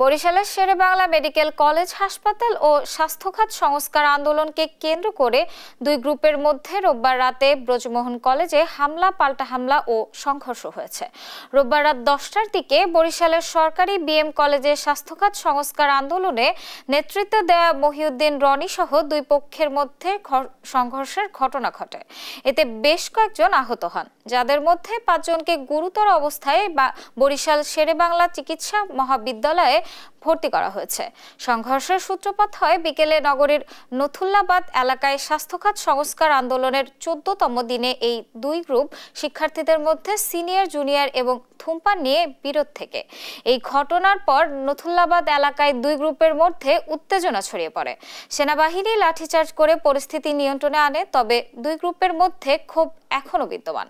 বরিশালের Sherebangla medical college হাসপাতাল ও স্বাস্থ্যখাত সংস্কার আন্দোলনকে কেন্দ্র করে দুই গ্রুপের মধ্যে রোববার রাতে ব্রজমোহন কলেজে হামলা পাল্টা হামলা ও সংঘর্ষ হয়েছে। রোববার রাত 10টার দিকে বরিশালের সরকারি বিএম কলেজে স্বাস্থ্যখাত সংস্কার আন্দোলনে নেতৃত্ব দেওয়া মহিউদ্দিন রনি সহ দুই পক্ষের মধ্যে সংঘর্ষের ঘটনা ঘটে। এতে বেশ কয়েকজন আহত হন, যাদের মধ্যে 5 জনকে গুরুতর অবস্থায় বরিশাল শেরেবাংলা চিকিৎসা মহাবিদ্যালয়ে ভর্তি করা হয়েছে। সংঘর্ষের সূত্রপাত হয় বিকেলে নগরীর নথুল্লাবাদ এলাকায় স্বাস্থ্যখাত সংস্কার আন্দোলনের 14তম দিনে এই দুই গ্রুপ শিক্ষার্থীদের মধ্যে সিনিয়র জুনিয়র এবং ধূমপান নিয়ে বিরোধ থেকে। এই ঘটনার পর নথুল্লাবাদ এলাকায় দুই গ্রুপের মধ্যে উত্তেজনা ছড়িয়ে পড়ে। সেনাবাহিনী লাঠিচার্জ করে পরিস্থিতি নিয়ন্ত্রণে আনে, তবে দুই গ্রুপের মধ্যে ক্ষোভ এখনো বিদ্যমান।